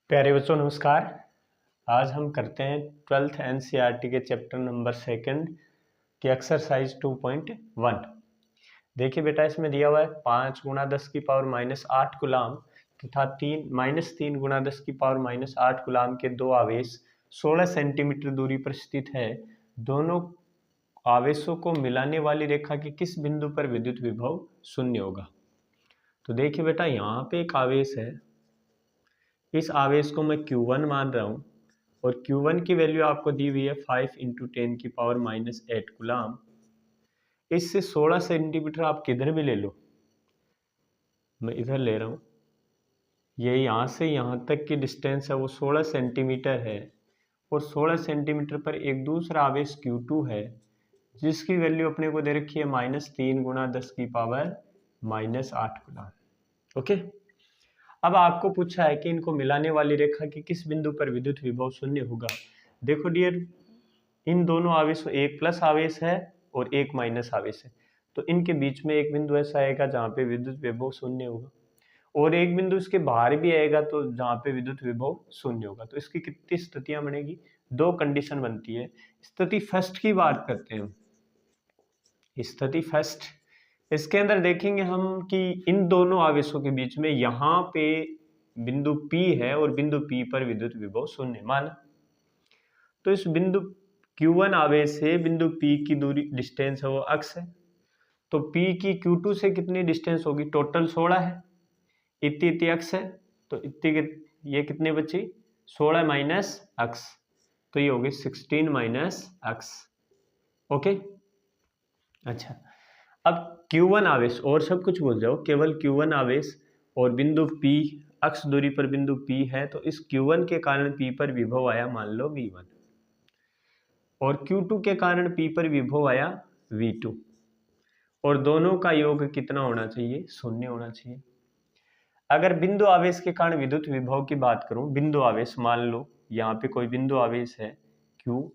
प्यारे बच्चों नमस्कार। आज हम करते हैं 12th एनसीईआरटी के चैप्टर नंबर 2 की एक्सरसाइज 2.1। देखिए बेटा, इसमें दिया हुआ है 5 × 10⁻⁸ गुलाम तथा 3 गुणा 10⁻⁸ गुलाम के दो आवेश 16 सेंटीमीटर दूरी पर स्थित है। दोनों आवेशों को मिलाने वाली रेखा के किस बिंदु पर विद्युत विभव शून्य होगा। तो देखिए बेटा, यहाँ पे एक आवेश है, इस आवेश को मैं Q1 मान रहा हूँ और Q1 की वैल्यू आपको दी हुई है 5 × 10⁻⁸ गुलाम। इससे 16 सेंटीमीटर आप किधर भी ले लो, मैं इधर ले रहा हूँ, ये यहाँ से यहाँ तक की डिस्टेंस है वो 16 सेंटीमीटर है और 16 सेंटीमीटर पर एक दूसरा आवेश Q2 है जिसकी वैल्यू अपने को दे रखी है -3 × 10⁻⁸ गुलाम। ओके, अब आपको पूछा है कि इनको मिलाने वाली रेखा के किस बिंदु पर विद्युत विभव शून्य होगा। देखो डियर, इन दोनों आवेशों एक प्लस आवेश है और एक माइनस आवेश है, तो इनके बीच में एक बिंदु ऐसा आएगा जहाँ पे विद्युत विभव शून्य होगा और एक बिंदु इसके बाहर भी आएगा तो जहाँ पे विद्युत विभव शून्य होगा। तो इसकी कितनी स्थितियां बनेगी, दो कंडीशन बनती है। स्थिति फर्स्ट की बात करते हैं। स्थिति फर्स्ट, इसके अंदर देखेंगे हम कि इन दोनों आवेशों के बीच में यहाँ पे बिंदु P है और बिंदु P पर विद्युत विभव शून्य माना। तो इस बिंदु Q1 आवेश से बिंदु P की दूरी डिस्टेंस है वो अक्स है, तो P की Q2 से कितनी डिस्टेंस होगी, टोटल 16 है, इतनी अक्स है, तो ये कितने बची 16 माइनस अक्स, तो ये होगी 16 माइनस अक्स। ओके, अच्छा, अब Q1 आवेश और सब कुछ भूल जाओ, केवल Q1 आवेश और बिंदु P अक्स दूरी पर बिंदु P है, तो इस Q1 के कारण P पर विभव आया मान लो V1 और Q2 के कारण P पर विभव आया V2 और दोनों का योग कितना होना चाहिए, शून्य होना चाहिए। अगर बिंदु आवेश के कारण विद्युत विभव की बात करूं, बिंदु आवेश मान लो यहाँ पे कोई बिंदु आवेश है Q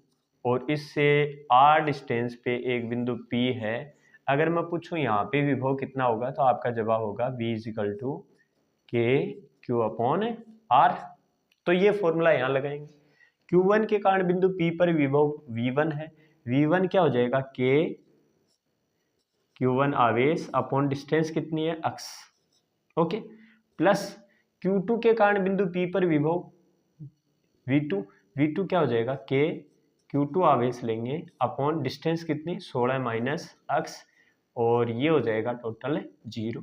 और इससे R डिस्टेंस पे एक बिंदु P है, अगर मैं पूछूं यहाँ पे विभव कितना होगा तो आपका जवाब होगा V = KQ/R। तो ये फॉर्मूला यहाँ लगाएंगे। Q1 के कारण बिंदु P पर विभव V1 है, V1 क्या हो जाएगा K Q1 आवेश अपॉन डिस्टेंस कितनी है अक्स, ओके, प्लस Q2 के कारण बिंदु P पर विभव V2 क्या हो जाएगा K Q2 आवेश लेंगे अपॉन डिस्टेंस कितनी 16 माइनस अक्स और ये हो जाएगा टोटल 0।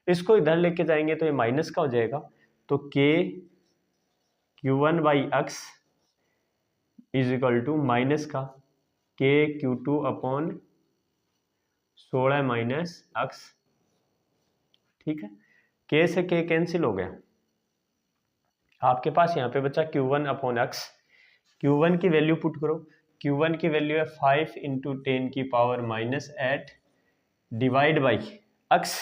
इसको इधर लेके जाएंगे तो ये माइनस का हो जाएगा, तो K Q1/x = माइनस का K Q2 अपॉन 16 माइनस अक्स। ठीक है, K से K कैंसिल हो गया, आपके पास यहाँ पे बचा Q1/x। Q1 की वैल्यू पुट करो, Q1 की वैल्यू है 5 × 10⁻⁸ divide by x।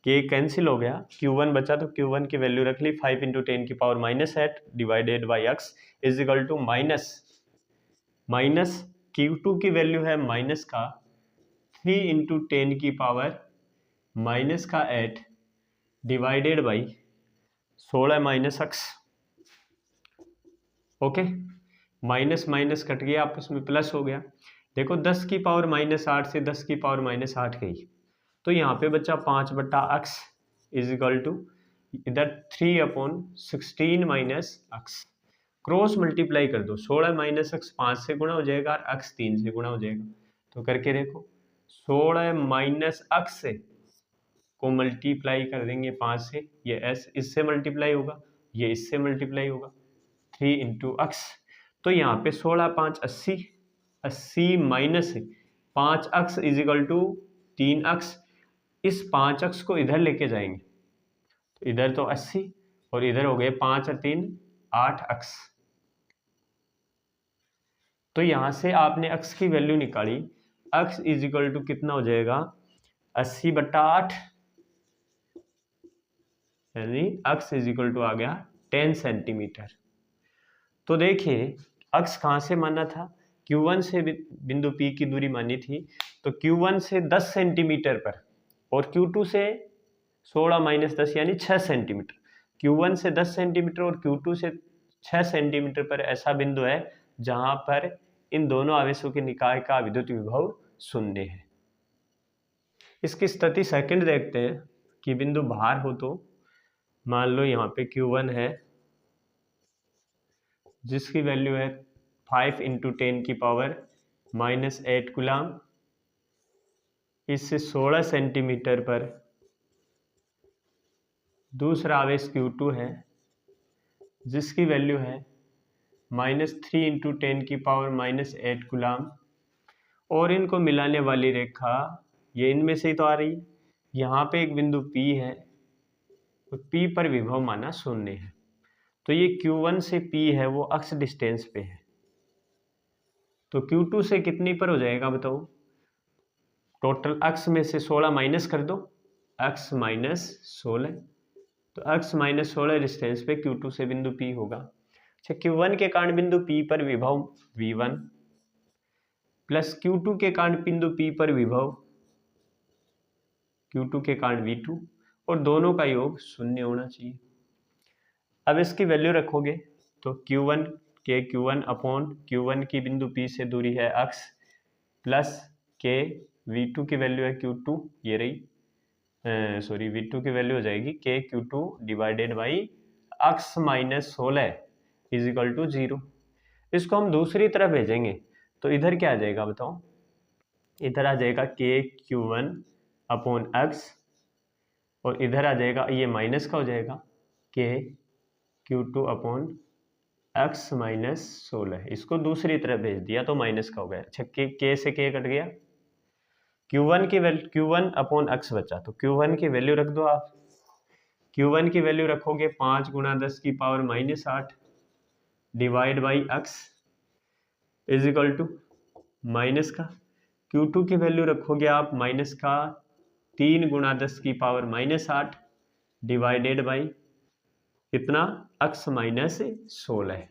K cancel हो गया, Q1 बचा तो Q1 की वैल्यू रख ली 5 × 10⁻⁸ divided by x = minus Q2 की वैल्यू है माइनस का 3 × 10⁻⁸ divided by 16 minus x. Okay, minus minus cut गया, आपस में प्लस हो गया। देखो 10⁻⁸ से 10⁻⁸ गई, तो यहाँ पे बच्चा 5/x = इधर 3/16 माइनस अक्स। क्रॉस मल्टीप्लाई कर दो, 16 माइनस अक्स 5 से गुणा हो जाएगा और अक्स 3 से गुणा हो जाएगा, तो करके देखो 16 माइनस अक्स को मल्टीप्लाई कर देंगे 5 से, ये s इससे मल्टीप्लाई होगा, ये इससे मल्टीप्लाई होगा, 3 × x, तो यहाँ पे 16 5 80, 80 माइनस 5x = 3x। इस 5x को इधर लेके जाएंगे तो इधर तो 80 और इधर हो गए 5 और 3 8x। तो यहाँ से आपने x की वैल्यू निकाली, x = कितना हो जाएगा 80/8, यानी x = आ गया 10 सेंटीमीटर। तो देखिए अक्स कहाँ से माना था, Q1 से बिंदु P की दूरी मानी थी, तो Q1 से 10 सेंटीमीटर पर और Q2 से 16 माइनस 10 यानी 6 सेंटीमीटर, Q1 से 10 सेंटीमीटर और Q2 से 6 सेंटीमीटर पर ऐसा बिंदु है जहां पर इन दोनों आवेशों के निकाय का विद्युत विभव शून्य है। इसकी स्थिति सेकंड देखते हैं कि बिंदु बाहर हो तो मान लो यहाँ पे Q1 है जिसकी वैल्यू है 5 × 10⁻⁻8 कूलम। इससे 16 सेंटीमीटर पर दूसरा आवेश Q2 है जिसकी वैल्यू है -3 × 10⁻⁻8 कूलम। और इनको मिलाने वाली रेखा ये इनमें से ही तो आ रही है। यहाँ पे एक बिंदु P है तो P पर विभव माना शून्य है। तो ये Q1 से P है वो अक्ष डिस्टेंस पे है। तो Q2 से कितनी पर हो जाएगा बताओ? टोटल अक्ष में से 16 माइनस कर दो, अक्ष -16। तो अक्ष -16 डिस्टेंस पे Q2 से बिंदु P होगा। अच्छा, Q1 के कारण बिंदु P पर विभव V1 प्लस Q2 के कारण बिंदु P पर विभव Q2 के कारण V2 और दोनों का योग शून्य होना चाहिए। अब इसकी वैल्यू रखोगे तो Q1 के Q1 की बिंदु P से दूरी है अक्ष प्लस के V2 की वैल्यू है Q2, ये रही V2 की वैल्यू हो जाएगी के Q2 डिवाइडेड बाई अक्ष -16 = 0। इसको हम दूसरी तरफ भेजेंगे तो इधर क्या आ जाएगा बताओ? इधर आ जाएगा के Q1 अपॉन अक्ष और इधर आ जाएगा, ये माइनस का हो जाएगा के Q2 अपॉन अक्ष -16। इसको दूसरी तरफ भेज दिया तो माइनस का हो गया। अच्छा, के से के कट गया, Q1 अपॉन अक्ष बचा तो Q1 की वैल्यू रख दो आप। Q1 की वैल्यू रखोगे 5 × 10⁻⁸ डिवाइड बाई अक्ष = माइनस का। Q2 की वैल्यू रखोगे आप माइनस का 3 × 10⁻⁸ डिवाइडेड बाई कितना, अक्ष -16 है।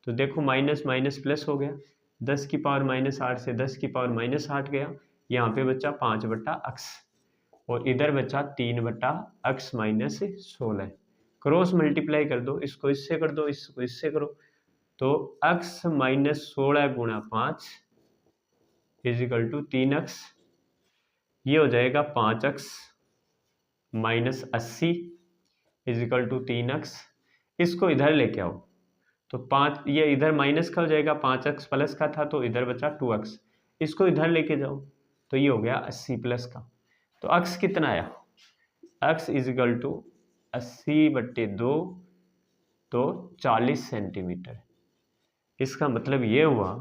तो देखो माइनस माइनस प्लस हो गया, 10⁻⁸ से 10⁻⁸ गया, यहाँ पे बचा 5 अक्ष और इधर बचा 3 अक्ष -16। क्रॉस मल्टीप्लाई कर दो, इसको इससे कर दो, इसको इससे करो, तो अक्ष -16 × 5 = 3 अक्ष। ये हो जाएगा 5 अक्ष -80 = 3 अक्ष। इसको इधर लेके आओ तो 5, ये इधर माइनस का हो जाएगा, 5 अक्ष प्लस का था तो इधर बचा 2 अक्ष। इसको इधर लेके जाओ तो ये हो गया 80 प्लस का। तो अक्ष कितना आया? अक्ष = 80/2 तो 40 सेंटीमीटर। इसका मतलब ये हुआ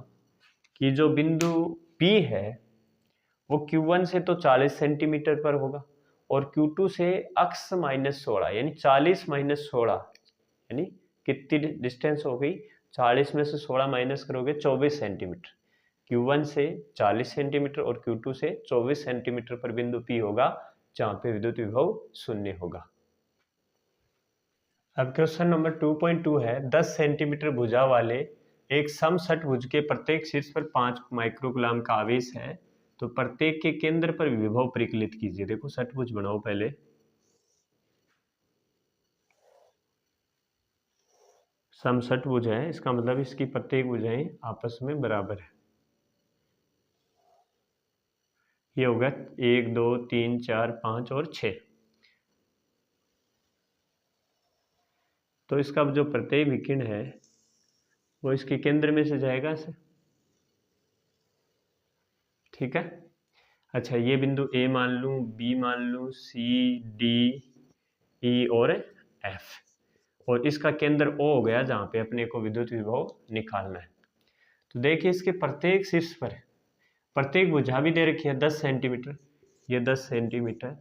कि जो बिंदु P है वो Q1 से तो 40 सेंटीमीटर पर होगा और Q2 से अक्ष -16 यानी 40 - 16 यानी कितनी डिस्टेंस हो गई? 40 में से 16 माइनस करोगे 24 सेंटीमीटर। Q1 से 40 सेंटीमीटर और Q2 से 24 सेंटीमीटर पर बिंदु P होगा जहाँ पे विद्युत विभव शून्य होगा। अब क्वेश्चन नंबर 2.2 है, 10 सेंटीमीटर भुजा वाले एक समषटभुज के प्रत्येक शीर्ष पर 5 माइक्रोकूलम का आवेश है, तो प्रत्येक के केंद्र पर विभव परिकलित कीजिए। देखो षटभुज बनाओ पहले, समषटभुज है, इसका मतलब इसकी प्रत्येक भुजाएं आपस में बराबर है। ये होगा 1 2 3 4 5 और 6। तो इसका जो प्रत्येक विकिरण है वो इसके केंद्र में से जाएगा ऐसे, ठीक है। अच्छा, ये बिंदु A मान लूं, B मान लूं, C D E और F, और इसका केंद्र O हो गया जहां पे अपने को विद्युत विभव निकालना है। तो देखिए इसके प्रत्येक शीर्ष पर प्रत्येक भुजा भी दे रखी है 10 सेंटीमीटर, ये 10 सेंटीमीटर,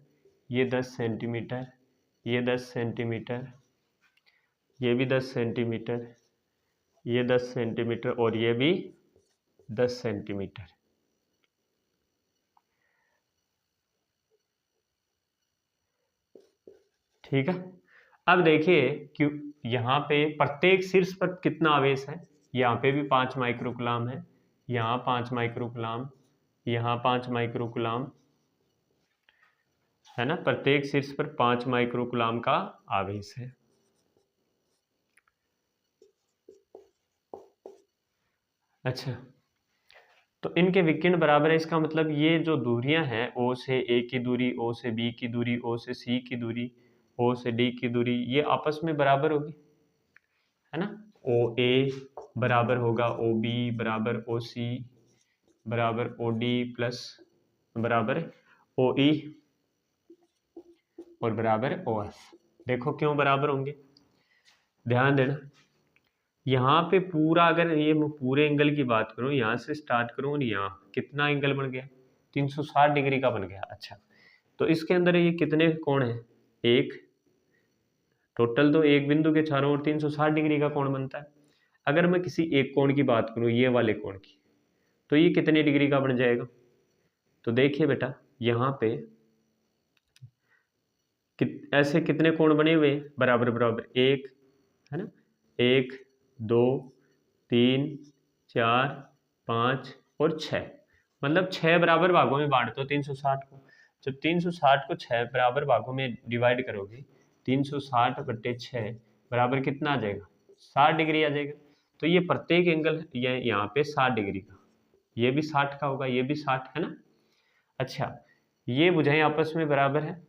ये 10 सेंटीमीटर, ये 10 सेंटीमीटर, ये भी 10 सेंटीमीटर, ये 10 सेंटीमीटर और ये भी 10 सेंटीमीटर। ठीक है। अब देखिए कि यहाँ पे प्रत्येक शीर्ष पर कितना आवेश है। यहाँ पे भी 5 माइक्रोकूलम है, यहाँ 5 माइक्रोकूलम, यहाँ 5 माइक्रोकूलम है ना। प्रत्येक शीर्ष पर 5 माइक्रोकूलम का आवेश है। अच्छा, तो इनके विकिरण बराबर है, इसका मतलब ये जो दूरियां हैं, ओ से ए की दूरी, ओ से बी की दूरी, ओ से सी की दूरी, ओ से डी की दूरी, ये आपस में बराबर होगी, है ना। ओ ए बराबर होगा ओ बी बराबर ओ सी बराबर ओ डी प्लस बराबर ओ ई और बराबर ओ एफ। देखो क्यों बराबर होंगे, ध्यान देना। यहाँ पे पूरा, अगर ये मैं पूरे एंगल की बात करूँ, यहाँ से स्टार्ट करूँ और यहाँ कितना एंगल बन गया, 360 डिग्री का बन गया। अच्छा, तो इसके अंदर ये कितने कोण है, एक, टोटल तो एक बिंदु के चारों ओर 360 डिग्री का कोण बनता है। अगर मैं किसी एक कोण की बात करूँ, ये वाले कोण की, तो ये कितने डिग्री का बन जाएगा। तो देखिए बेटा, यहाँ पे ऐसे कितने कोण बने हुए हैं, बराबर बराबर, एक, है ना, एक, दो, तीन, चार, पाँच और छः, मतलब छः बराबर भागों में बांट दो 360 को। जब 360 को छः बराबर भागों में डिवाइड करोगे, 360/6 बराबर कितना आ जाएगा, 60 डिग्री आ जाएगा। तो ये प्रत्येक एंगल, ये यहाँ पे 60 डिग्री का, ये भी 60 का होगा, ये भी 60 है ना। अच्छा, ये भुजाएं आपस में बराबर है,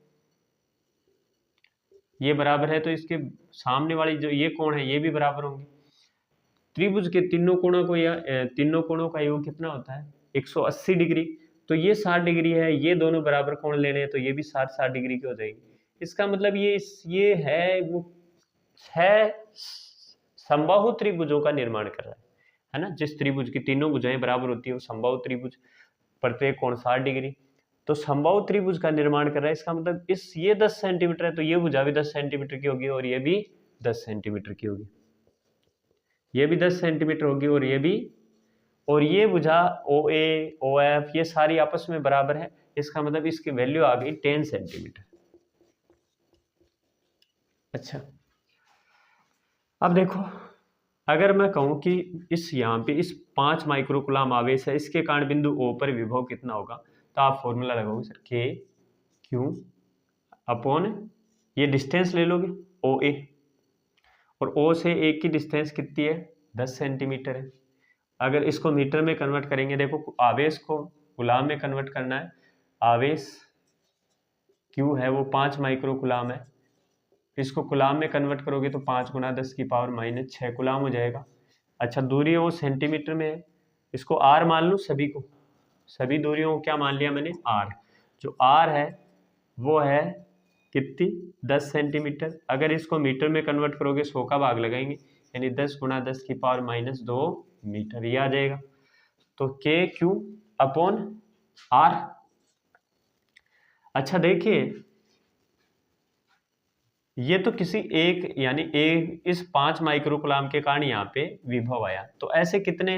ये बराबर है, तो इसके सामने वाली जो ये कोण है, ये भी बराबर होंगे। त्रिभुज के तीनों कोणों को, या तीनों कोणों का योग कितना होता है, 180 डिग्री। तो ये 60 डिग्री है, ये दोनों बराबर कोण लेने हैं, तो ये भी 60 डिग्री के हो जाएंगे। इसका मतलब ये है वो 6 समबाहु त्रिभुजों का निर्माण कर रहा है ना। जिस त्रिभुज की तीनों भुजाएं बराबर होती है वो समबाहु त्रिभुज, प्रत्येक कोण 60 डिग्री। तो समबाहु त्रिभुज का निर्माण कर रहा है, इसका मतलब ये 10 सेंटीमीटर है, तो ये भुजा भी 10 सेंटीमीटर की होगी और ये भी 10 सेंटीमीटर की होगी, ये भी 10 सेंटीमीटर होगी और ये भी, और ये भुजा ओ ए ओ एफ ये सारी आपस में बराबर है, इसका मतलब इसकी वैल्यू आ गई 10 सेंटीमीटर। अच्छा, अब देखो, अगर मैं कहूं कि इस यहाँ पे इस 5 माइक्रोकुलाम आवेश है, इसके कारण बिंदु ओ पर विभव कितना होगा, तो आप फॉर्मूला लगाओगे सर, के क्यू अपॉन, ये डिस्टेंस ले लोगे ओ ए, और ओ से ए की डिस्टेंस कितनी है, 10 सेंटीमीटर है। अगर इसको मीटर में कन्वर्ट करेंगे, देखो आवेश को गुलाम में कन्वर्ट करना है, आवेश Q है वो 5 माइक्रो कुलाम है, इसको कुलाम में कन्वर्ट करोगे तो 5 × 10⁻⁶ कुलाम हो जाएगा। अच्छा, दूरी वो सेंटीमीटर में है, इसको R मान लूँ, सभी को, सभी दूरियों को क्या मान लिया मैंने, R। जो R है वो है कितनी, 10 सेंटीमीटर। अगर इसको मीटर में कन्वर्ट करोगे 100 का भाग लगाएंगे, यानी 10 × 10⁻⁻2 मीटर, ये आ जाएगा। तो KQ अपॉन R। अच्छा देखिए, ये तो किसी एक, यानी एक इस 5 माइक्रोकुलाम के कारण यहाँ पे विभव आया, तो ऐसे कितने,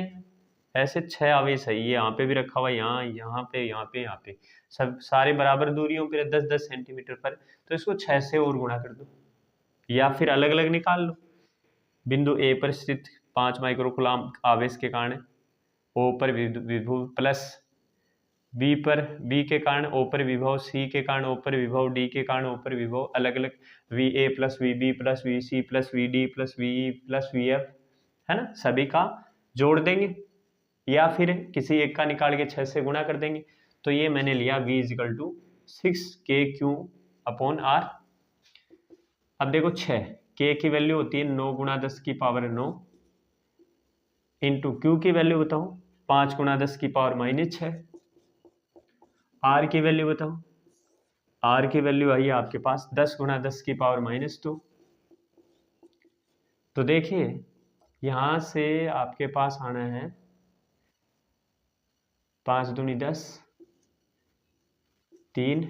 ऐसे 6 आवेश है, ये यहाँ पे भी रखा हुआ है, यहाँ पे, यहाँ पे, यहाँ पे, सब सारे बराबर दूरियों पे 10-10 सेंटीमीटर पर, तो इसको 6 से और गुणा कर दो, या फिर अलग अलग निकाल लो। बिंदु ए पर स्थित 5 माइक्रोकुलाम आवेश के कारण ओ पर विभव प्लस बी के कारण ओ पर विभव, सी के कारण ओ पर विभव, डी के कारण ओ पर विभव, अलग अलग V A plus V B plus V C plus V D plus V E plus V F, है ना, सभी का जोड़ देंगे, या फिर किसी एक का निकाल के 6 से गुणा कर देंगे। तो ये मैंने लिया V = 6KQ अपॉन R। अब देखो 6, K की वैल्यू होती है 9 × 10⁻9 इंटू Q की वैल्यू बताओ 5 × 10⁻⁻6, R की वैल्यू बताओ, R की वैल्यू आई है आपके पास 10 × 10⁻⁻2। तो देखिए यहाँ से आपके पास आना है 5 दूनी 10, 3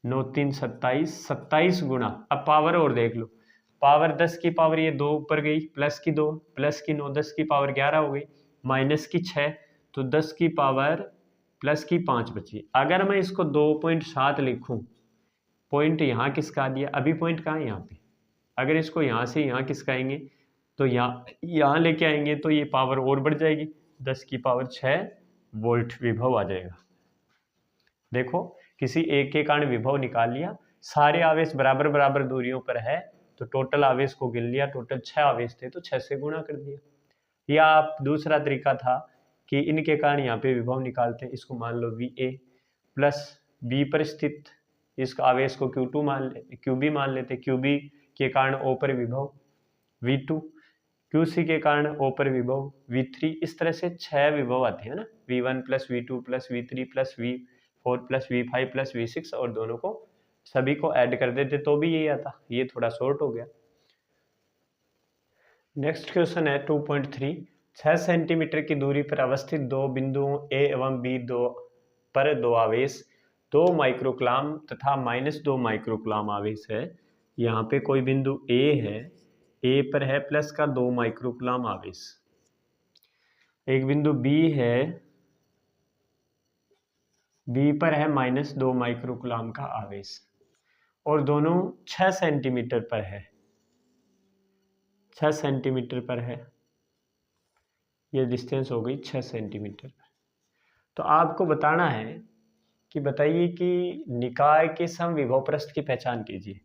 9 3 27, 27 गुणा, अब पावर और देख लो, पावर 10 की पावर ये 2 ऊपर गई, प्लस की 2 प्लस की 9, 10 की पावर 11 हो गई, माइनस की 6, तो 10 की पावर प्लस की 5 बची। अगर मैं इसको 2.7 लिखूं, पॉइंट यहाँ किसका आ दिया, अभी पॉइंट कहाँ है, यहाँ पे, अगर इसको यहाँ से यहाँ किसकाएंगे, तो यहाँ लेके आएंगे, तो ये पावर और बढ़ जाएगी, 10 की पावर 6 वोल्ट विभव आ जाएगा। देखो, किसी एक के कारण विभव निकाल लिया, सारे आवेश बराबर बराबर दूरियों पर है, तो टोटल आवेश को गिन लिया, टोटल 6 आवेश थे तो 6 से गुणा कर दिया। या आप दूसरा तरीका था कि इनके कारण यहाँ पे विभव निकालते हैं, इसको मान लो VA प्लस बी पर स्थित इस आवेश को Q2 मान लेते, QB मान लेते, QB के कारण O पर विभव V2, QC के कारण O पर विभव V3। इस तरह से 6 विभव आते हैं ना, V1 plus V2 plus V3 plus V4 plus V5 plus V6, और दोनों को सभी को ऐड कर देते तो भी यही आता। ये थोड़ा शॉर्ट हो गया। नेक्स्ट क्वेश्चन है 2.3, 6 सेंटीमीटर की दूरी पर अवस्थित दो बिंदुओं A एवं B पर दो आवेश 2 माइक्रोकूलम तथा -2 माइक्रोकूलम आवेश है। यहाँ पे कोई बिंदु A है, A पर है प्लस का 2 माइक्रोकूलम आवेश, एक बिंदु B है, B पर है -2 माइक्रोकूलम का आवेश, और दोनों 6 सेंटीमीटर पर है, 6 सेंटीमीटर पर है, ये डिस्टेंस हो गई 6 सेंटीमीटर। तो आपको बताना है कि बताइए कि निकाय के समविभव पृष्ठ की पहचान कीजिए।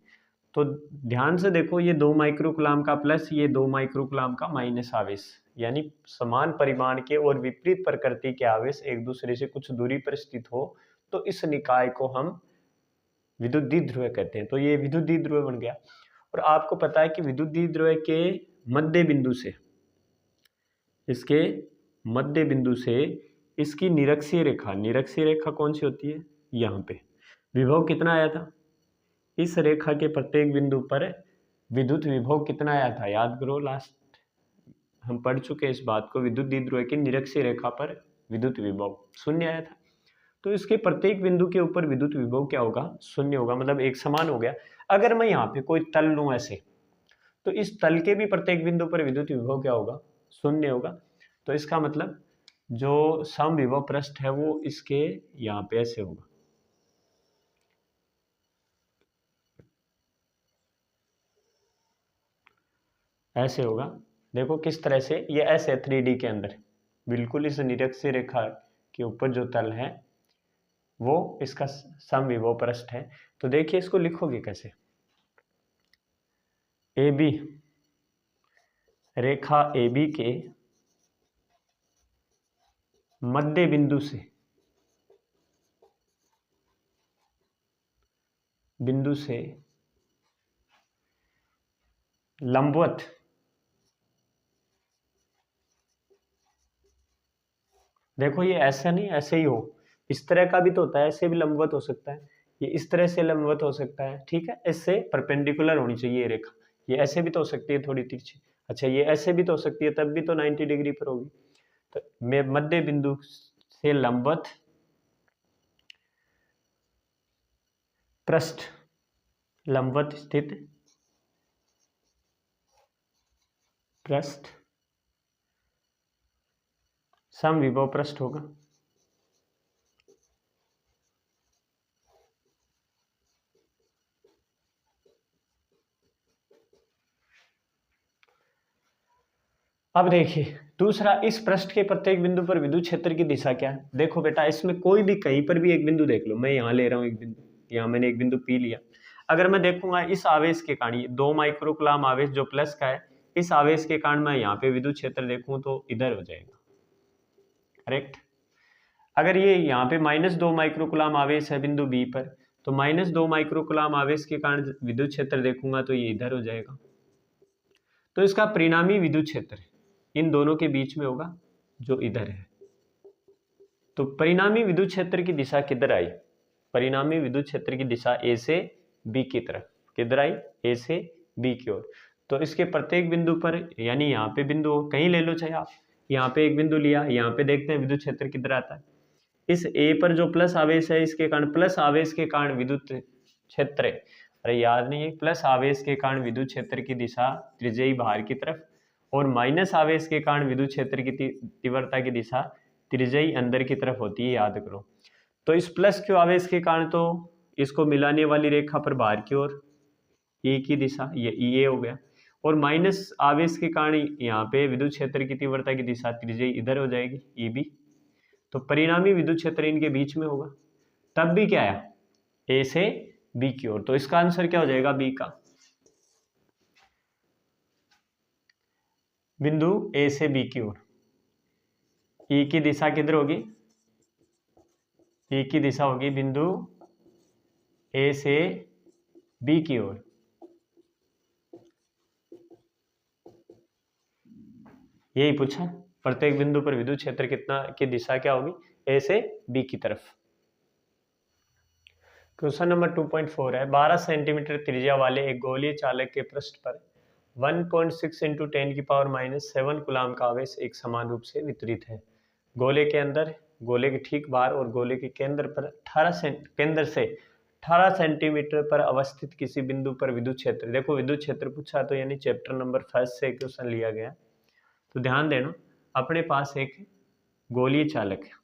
तो ध्यान से देखो, ये 2 माइक्रोकूलम का प्लस, ये 2 माइक्रोकूलम का माइनस आवेश, यानी समान परिमाण के और विपरीत प्रकृति के आवेश एक दूसरे से कुछ दूरी पर स्थित हो तो इस निकाय को हम विद्युत द्विध्रुव कहते हैं। तो ये विद्युत द्विध्रुव बन गया। और आपको पता है कि विद्युत द्विध्रुव के मध्य बिंदु से, इसके मध्य बिंदु से इसकी निरक्षीय रेखा, निरक्षीय रेखा कौन सी होती है, यहाँ पे विभव कितना आया था, इस रेखा के प्रत्येक बिंदु पर विद्युत विभव कितना आया था, याद करो, लास्ट हम पढ़ चुके हैं इस बात को। विद्युत द्विध्रुव की निरक्षीय रेखा पर विद्युत विभव 0 आया था। तो इसके प्रत्येक बिंदु के ऊपर विद्युत विभव क्या होगा, 0 होगा, मतलब एक समान हो गया। अगर मैं यहाँ पे कोई तल लूं ऐसे, तो इस तल के भी प्रत्येक बिंदु पर विद्युत विभव क्या होगा, 0 होगा। तो इसका मतलब जो समविभव पृष्ठ है वो इसके यहाँ पे ऐसे होगा, ऐसे होगा। देखो किस तरह से, ये ऐसे 3D के अंदर बिल्कुल इस निरक्षीय रेखा के ऊपर जो तल है वो इसका समविभव पृष्ठ है। तो देखिए इसको लिखोगे कैसे, AB, रेखा AB के मध्य बिंदु से लंबवत देखो, ये ऐसा नहीं, ऐसे ही हो, इस तरह का भी तो होता है, ऐसे भी लंबवत हो सकता है, ये इस तरह से लंबवत हो सकता है, ठीक है, इससे परपेंडिकुलर होनी चाहिए ये रेखा। ये ऐसे भी तो हो सकती है थोड़ी तिरछी, अच्छा ये ऐसे भी तो हो सकती है, तब भी तो 90 डिग्री पर होगी। तो मैं मध्य बिंदु से लंबवत पृष्ठ, लंबवत स्थित पृष्ठ समविभव पृष्ठ होगा। अब देखिए दूसरा, इस पृष्ठ के प्रत्येक बिंदु पर विद्युत क्षेत्र की दिशा क्या है। देखो बेटा, इसमें कोई भी कहीं पर भी एक बिंदु देख लो, मैं यहाँ ले रहा हूँ एक बिंदु, यहाँ मैंने एक बिंदु P लिया। अगर मैं देखूंगा इस आवेश के कारण, 2 माइक्रोकूलम आवेश जो प्लस का है, इस आवेश के कारण मैं यहाँ पे विद्युत क्षेत्र देखूं तो इधर हो जाएगा, करेक्ट। अगर ये यहाँ पे -2 माइक्रोकूलम आवेश है बिंदु B पर, तो -2 माइक्रोकूलम आवेश के कारण विद्युत क्षेत्र देखूंगा तो ये इधर हो जाएगा। तो इसका परिणामी विद्युत क्षेत्र इन दोनों के बीच में होगा जो इधर है। तो परिणामी विद्युत क्षेत्र की दिशा किधर आई, परिणामी विद्युत क्षेत्र की दिशा A से B की तरफ, किधर आई, A से B की ओर। तो इसके प्रत्येक बिंदु पर, यानी यहाँ पे बिंदु कहीं ले लो चाहे आप, यहाँ पे एक बिंदु लिया, यहाँ पे देखते हैं विद्युत क्षेत्र किधर आता है। इस A पर जो प्लस आवेश है, इसके कारण प्लस आवेश के कारण विद्युत क्षेत्र, अरे याद नहीं है, प्लस आवेश के कारण विद्युत क्षेत्र की दिशा त्रिज्यी बाहर की तरफ, और माइनस आवेश के कारण विद्युत क्षेत्र की तीव्रता की दिशा त्रिज्यी अंदर की तरफ होती है, याद करो। तो इस प्लस क्यू आवेश के कारण तो इसको मिलाने वाली रेखा पर बाहर की ओर ए की दिशा, ये EA हो गया, और माइनस आवेश के कारण यहाँ पे विद्युत क्षेत्र की तीव्रता की दिशा त्रिज्यी इधर हो जाएगी, EB। तो परिणामी विद्युत क्षेत्र इनके बीच में होगा। तब भी क्या आया, A से B की ओर। तो इसका आंसर क्या हो जाएगा, B का। बिंदु ए से बी की ओर, ई की दिशा किधर होगी, ई की दिशा होगी बिंदु ए से बी की ओर। यही पूछा, प्रत्येक बिंदु पर विद्युत क्षेत्र कितना की दिशा क्या होगी, ए से बी की तरफ। क्वेश्चन नंबर 2.4 है, 12 सेंटीमीटर त्रिज्या वाले एक गोलीय चालक के पृष्ठ पर 1.6 इंटू 10 की पावर -7 कूलाम का आवेश एक समान रूप से वितरित है। गोले के अंदर, गोले के ठीक बाहर और गोले के केंद्र पर केंद्र से 18 सेंटीमीटर पर अवस्थित किसी बिंदु पर विद्युत क्षेत्र, देखो विद्युत क्षेत्र पूछा तो यानी चैप्टर नंबर 1 से क्वेश्चन लिया गया। तो ध्यान देना, अपने पास एक गोलीय चालक है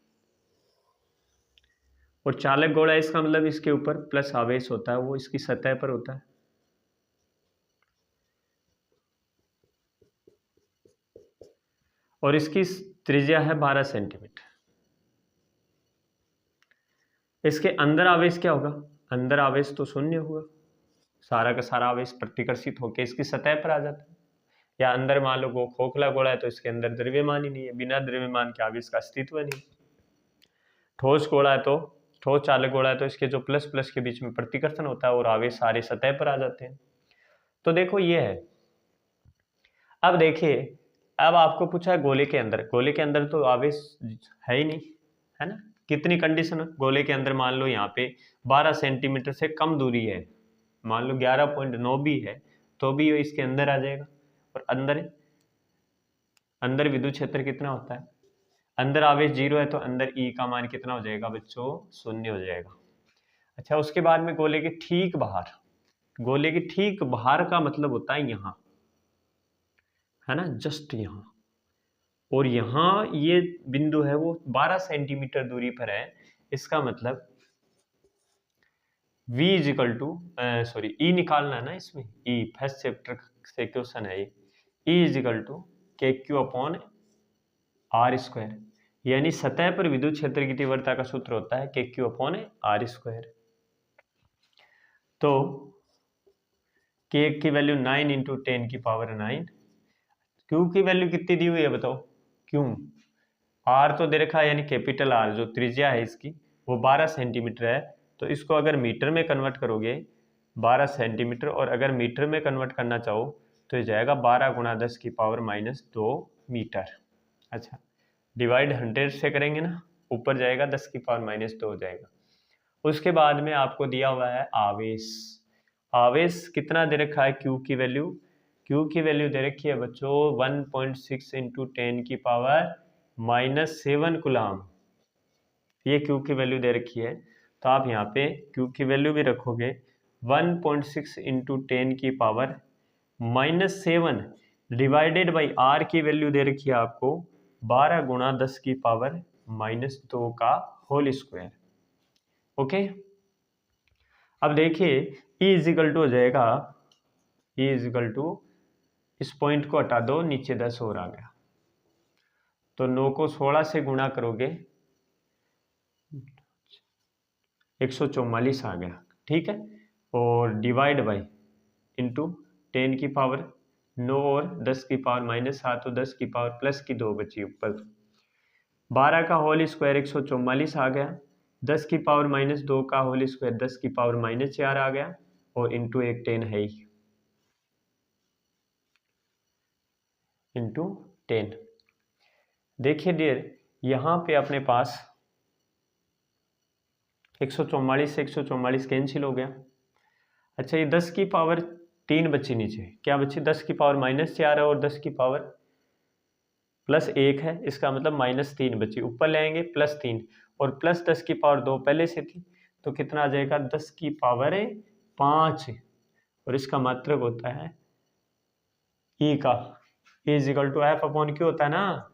और चालक गोला, इसका मतलब इसके ऊपर प्लस आवेश होता है, वो इसकी सतह पर होता है। और इसकी त्रिज्या है 12 सेंटीमीटर। इसके अंदर आवेश क्या होगा, अंदर आवेश तो शून्य होगा, सारा का सारा आवेश प्रतिकर्षित होकर इसकी सतह पर आ जाता है। या अंदर मान लो वो खोखला गोला है तो इसके अंदर द्रव्यमान ही नहीं है, बिना द्रव्यमान के आवेश का अस्तित्व नहीं। ठोस गोला है तो, ठोस चालक गोला है तो इसके जो प्लस प्लस के बीच में प्रतिकर्षण होता है और आवेश सारे सतह पर आ जाते हैं। तो देखो ये है। अब देखिए, अब आपको पूछा है गोले के अंदर, गोले के अंदर तो आवेश है ही नहीं, है ना। कितनी कंडीशन, गोले के अंदर मान लो यहाँ पे 12 सेंटीमीटर से कम दूरी है, मान लो 11.9 भी है तो भी ये इसके अंदर आ जाएगा। और अंदर विद्युत क्षेत्र कितना होता है, अंदर आवेश 0 है तो अंदर ई का मान कितना हो जाएगा बच्चों, 0 हो जाएगा। अच्छा, उसके बाद में गोले के ठीक बाहर, गोले के ठीक बाहर का मतलब होता है यहाँ, है ना, जस्ट यहाँ। और यहाँ ये बिंदु है वो 12 सेंटीमीटर दूरी पर है, इसका मतलब V is equal to, sorry E निकालना है ना इसमें, E फर्स्ट चैप्टर से क्वेश्चन है ये, E is equal to KQ upon R square, यानी सतह पर विद्युत क्षेत्र की तीव्रता का सूत्र होता है KQ अपॉन R स्क्वायर। तो K की वैल्यू 9 इंटू 10 की पावर 9, Q की वैल्यू कितनी दी हुई है बताओ, Q R तो दे रखा है, यानी कैपिटल R जो त्रिज्या है इसकी वो 12 सेंटीमीटर है, तो इसको अगर मीटर में कन्वर्ट करोगे 12 सेंटीमीटर, और अगर मीटर में कन्वर्ट करना चाहो तो ये जाएगा 12 गुणा 10 की पावर -2 मीटर। अच्छा, डिवाइड 100 से करेंगे ना, ऊपर जाएगा 10 की पावर -2 हो जाएगा। उसके बाद में आपको दिया हुआ है आवेश, आवेश कितना दे रखा है, Q की वैल्यू, Q की वैल्यू दे रखी है बच्चों 1.6 इंटू 10 की पावर -7 कूलाम, ये Q की वैल्यू दे रखी है। तो आप यहाँ पे Q की वैल्यू भी रखोगे 1.6 इंटू 10 की पावर -7 डिवाइडेड बाई R की वैल्यू दे रखी है आपको 12 गुणा 10 की पावर -2 का होल स्क्वायर। ओके, अब देखिए E इजिकल टू हो जाएगा, E इजिकल टू, इस पॉइंट को हटा दो, नीचे 10 और आ गया, तो 9 को 16 से गुणा करोगे 144 आ गया, ठीक है। और डिवाइड बाई इंटू 10 की पावर 9 और 10 की पावर -7, तो 10 की पावर प्लस की 2 बची ऊपर, 12 का होल स्क्वायर 144 आ गया, 10 की पावर -2 का होल स्क्वायर 10 की पावर -4 आ गया, और इंटू एक 10 है ही, इंटू 10। देखिए डियर, यहाँ पे अपने पास 144 से 144 कैंसिल हो गया। अच्छा, ये 10 की पावर 3 बची नीचे, क्या बची, 10 की पावर -4 है और 10 की पावर +1 है, इसका मतलब -3 बची, ऊपर ले आएंगे +3, और प्लस 10 की पावर 2 पहले से थी, तो कितना आ जाएगा 10 की पावर 5, और इसका मात्रक होता है E का, E is equal to F upon Q होता है ना,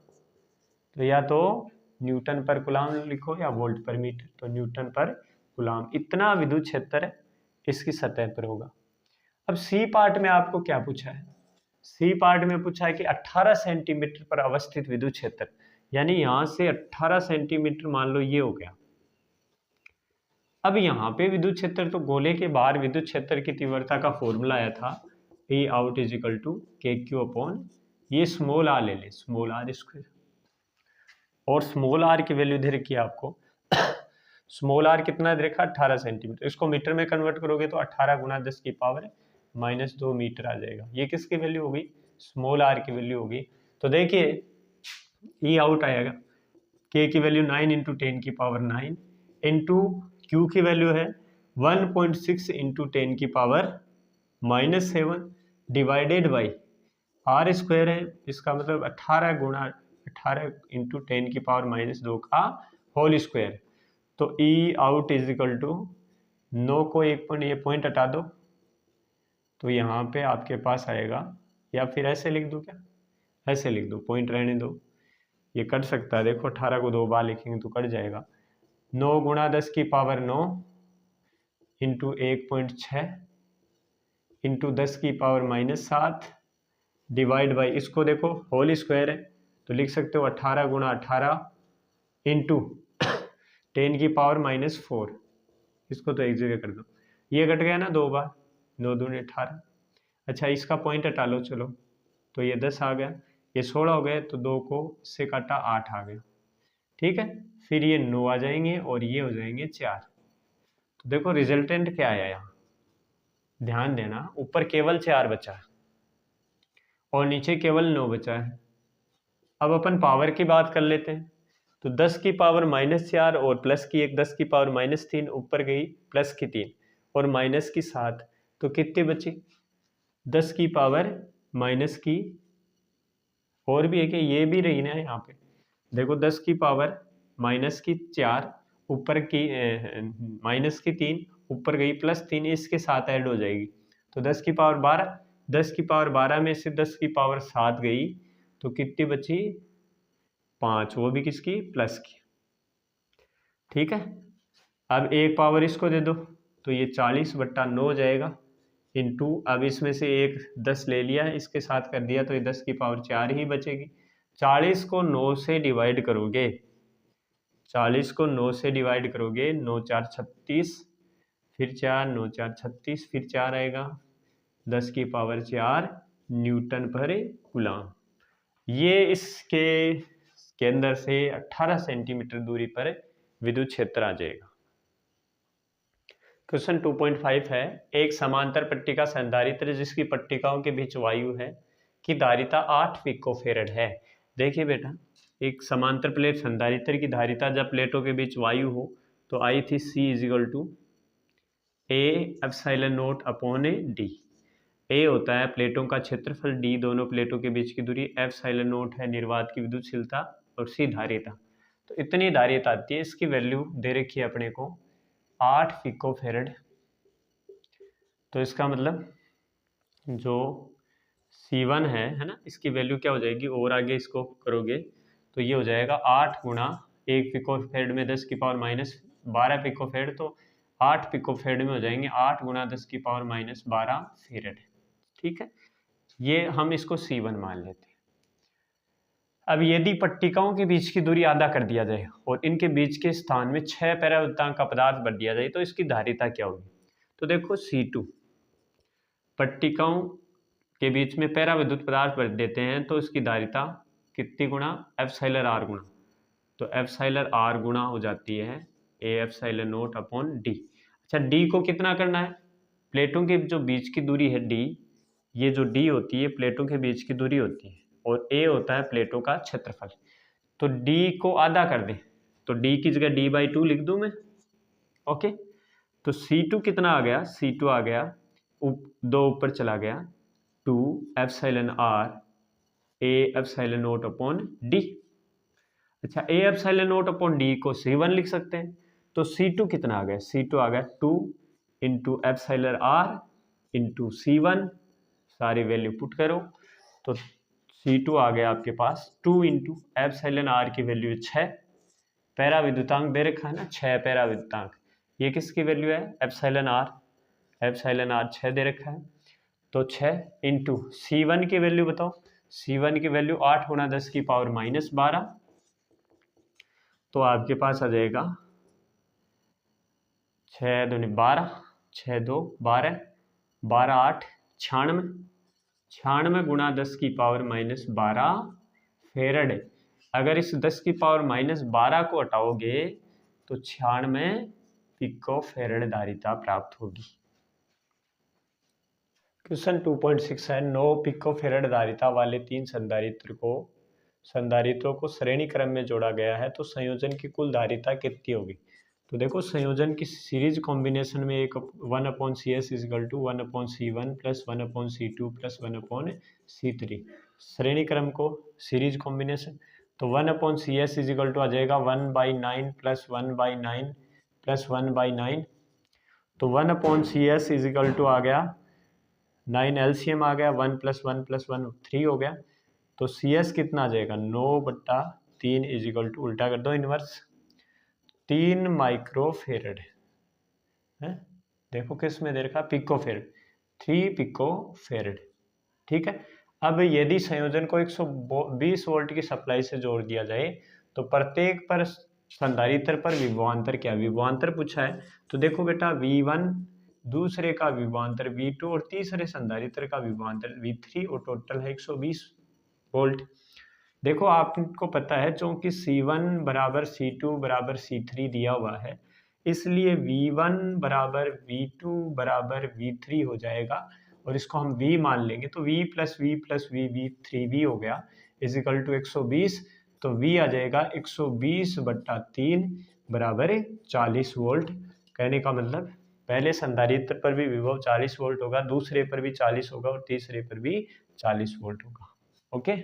तो या तो न्यूटन पर कूलाम लिखो या वोल्ट पर मीटर, तो न्यूटन पर कूलाम, इतना विद्युत क्षेत्र इसकी सतह पर होगा। अब सी पार्ट में आपको क्या पूछा है, सी पार्ट में पूछा है कि 18 सेंटीमीटर पर अवस्थित विद्युत क्षेत्र, यानी यहां से 18 सेंटीमीटर मान लो ये हो गया। अब यहाँ पे विद्युत क्षेत्र, तो गोले के बाहर विद्युत क्षेत्र की तीव्रता का फॉर्मूला आया था E out is equal to KQ upon ये स्मॉल आर ले लें, स्मॉल आर स्क्वायर, और स्मॉल आर की वैल्यू दे रखी है आपको स्मॉल आर कितना दे रखा, 18 सेंटीमीटर। इसको मीटर में कन्वर्ट करोगे तो 18 गुना 10 की पावर -2 मीटर आ जाएगा। ये किसकी वैल्यू होगी, स्मॉल आर की वैल्यू होगी। तो देखिए ई आउट आएगा, के की वैल्यू 9 इंटू 10 की पावर 9 इंटू क्यू की वैल्यू है 1.6 इंटू 10 की power -7 divided by R square है, इसका मतलब 18 गुना 18 इंटू 10 की पावर -2 का होल स्क्वायर। तो ई आउट इज इक्वल टू 9 को एक पॉइंट, ये पॉइंट हटा दो तो यहाँ पे आपके पास आएगा, या फिर ऐसे लिख दो, क्या ऐसे लिख दो, पॉइंट रहने दो, ये कट सकता है। देखो 18 को 2 बार लिखेंगे तो कट जाएगा। 9 गुना 10 की पावर 9 इंटू 1.6 इंटू 10 की पावर -7 डिवाइड बाई, इसको देखो होल स्क्वायर है तो लिख सकते हो 18 गुना 18 इंटू 10 की पावर -4, इसको तो एक जगह कर दो, ये कट गया ना 2 बार, 9 दूनी 18। अच्छा इसका पॉइंट हटा लो, चलो तो ये 10 आ गया, ये 16 हो गए तो 2 को से काटा 8 आ गया, ठीक है। फिर ये 9 आ जाएंगे और ये हो जाएंगे 4। तो देखो रिजल्टेंट क्या आया यहाँ, ध्यान देना, ऊपर केवल 4 बचा है और नीचे केवल 9 बचा है। अब अपन पावर की बात कर लेते हैं, तो 10 की पावर -4 और प्लस की 1, 10 की पावर -3, ऊपर गई प्लस की 3 और माइनस की 7, तो कितनी बची, 10 की पावर माइनस की, और भी है कि ये भी रही ना यहाँ पे, देखो 10 की पावर -4 ऊपर की -3 ऊपर गई +3, इसके साथ ऐड हो जाएगी तो 10 की पावर 12, 10 की पावर 12 में से 10 की पावर 7 गई तो कितनी बची, 5, वो भी किसकी, प्लस की, ठीक है। अब एक पावर इसको दे दो तो ये 40/9 हो जाएगा, इंटू अब इसमें से एक 10 ले लिया, इसके साथ कर दिया तो ये 10 की पावर 4 ही बचेगी। 40 को 9 से डिवाइड करोगे, 40 को 9 से डिवाइड करोगे, 9 4 36, फिर 4, 9 4 36, फिर 4 आएगा, 10 की पावर 4 न्यूटन पर कूलम। ये इसके के अंदर से 18 सेंटीमीटर दूरी पर विद्युत क्षेत्र आ जाएगा। क्वेश्चन 2.5 है, एक समांतर पट्टिका संधारित्र जिसकी पट्टिकाओं के बीच वायु है की धारिता 8 पिकोफेरेड है। देखिए बेटा, एक समांतर प्लेट संधारित्र की धारिता जब प्लेटों के बीच वायु हो तो आई थी C = A/0/d। ए होता है प्लेटों का क्षेत्रफल, डी दोनों प्लेटों के बीच की दूरी, ε0 है निर्वात की विद्युतशीलता और सी धारिता। तो इतनी धारिता आती है, इसकी वैल्यू दे रखी है अपने को 8 पिकोफेरेड। तो इसका मतलब जो C1 है ना, इसकी वैल्यू क्या हो जाएगी, और आगे इसको करोगे तो ये हो जाएगा 8 गुना 1 पिकोफेरेड में 10 की पावर -12 पिकोफेरेड, तो 8 पिकोफेरेड में हो जाएंगे 8 गुना 10 की पावर -12 फेरेड, ठीक है। ये हम इसको C1 मान लेते हैं। अब यदि पट्टिकाओं के बीच की दूरी आधा कर दिया जाए और इनके बीच के स्थान में 6 पैरावृत्तांक का पदार्थ भर दिया जाए तो इसकी धारिता क्या होगी। तो देखो C2 पट्टिकाओं के बीच में पैरा विद्युत पदार्थ भर देते हैं तो इसकी धारिता कितनी गुना, ε/r गुना, तो ε/r गुना हो जाती है A/0/d। अच्छा d को कितना करना है, प्लेटों के जो बीच की दूरी है d, ये जो d होती है प्लेटों के बीच की दूरी होती है और a होता है प्लेटों का क्षेत्रफल। तो d को आधा कर दे तो d की जगह d/2 लिख दूं मैं, ओके। तो C2 कितना आ गया, C2 आ गया 2 ऊपर चला गया 2ε/r A/0/d। अच्छा A/0/d को C1 लिख सकते हैं, तो C2 कितना आ गया, C2 आ गया 2 इंटू ε/r इंटू C1, सारी वैल्यू पुट करो तो C2 आ गया आपके पास 2 इंटू ε/r की वैल्यू 6, पैरा विद्युतांक दे रखा है ना 6 पैरा विद्युतांक, ये किसकी वैल्यू है, ε/r 6 दे रखा है, तो 6 इंटू C1 की वैल्यू बताओ, C1 की वैल्यू 8 गुना 10 की पावर -12, तो आपके पास आ जाएगा 6 दूनी 12, 6 2 12, 12 8 96, 96 गुणा 10 की पावर -12 फेरड। अगर इस 10 की पावर -12 को हटाओगे तो 96 पिको फेरड धारिता प्राप्त होगी। क्वेश्चन 2.6 है, 9 पिको फेरड धारिता वाले 3 संधारित्रों को श्रेणी क्रम में जोड़ा गया है, तो संयोजन की कुल धारिता कितनी होगी। तो देखो संयोजन की सीरीज कॉम्बिनेशन में एक 1/CS = 1/C1 + 1/C2 + 1/C3। श्रेणी क्रम को सीरीज कॉम्बिनेशन, तो 1/CS = आ जाएगा 1/9 + 1/9 + 1/9। तो 1/CS = आ गया 9, LCM आ गया 1 + 1 + 1 3 हो गया। तो CS कितना आ जाएगा 9/3 = उल्टा कर दो इनवर्स 3 माइक्रोफेरड है। देखो किस में दे रखा पिको फेरड 3 पिको फेरड। ठीक है। अब यदि संयोजन को 120 वोल्ट की सप्लाई से जोड़ दिया जाए तो प्रत्येक पर संधारित्र पर विभवांतर क्या, विभवांतर पूछा है। तो देखो बेटा V1, दूसरे का विभवांतर V2 और तीसरे संधारित्र का विभवांतर V3 और टोटल है 120 वोल्ट। देखो आपको पता है चूंकि C1 = C2 = C3 दिया हुआ है, इसलिए V1 = V2 = V3 हो जाएगा और इसको हम V मान लेंगे तो V + V + V V3V हो गया = 120। तो V आ जाएगा 120/3 = 40 वोल्ट। कहने का मतलब पहले संधारित्र पर भी विभव 40 वोल्ट होगा, दूसरे पर भी 40 होगा और तीसरे पर भी 40 वोल्ट होगा। ओके।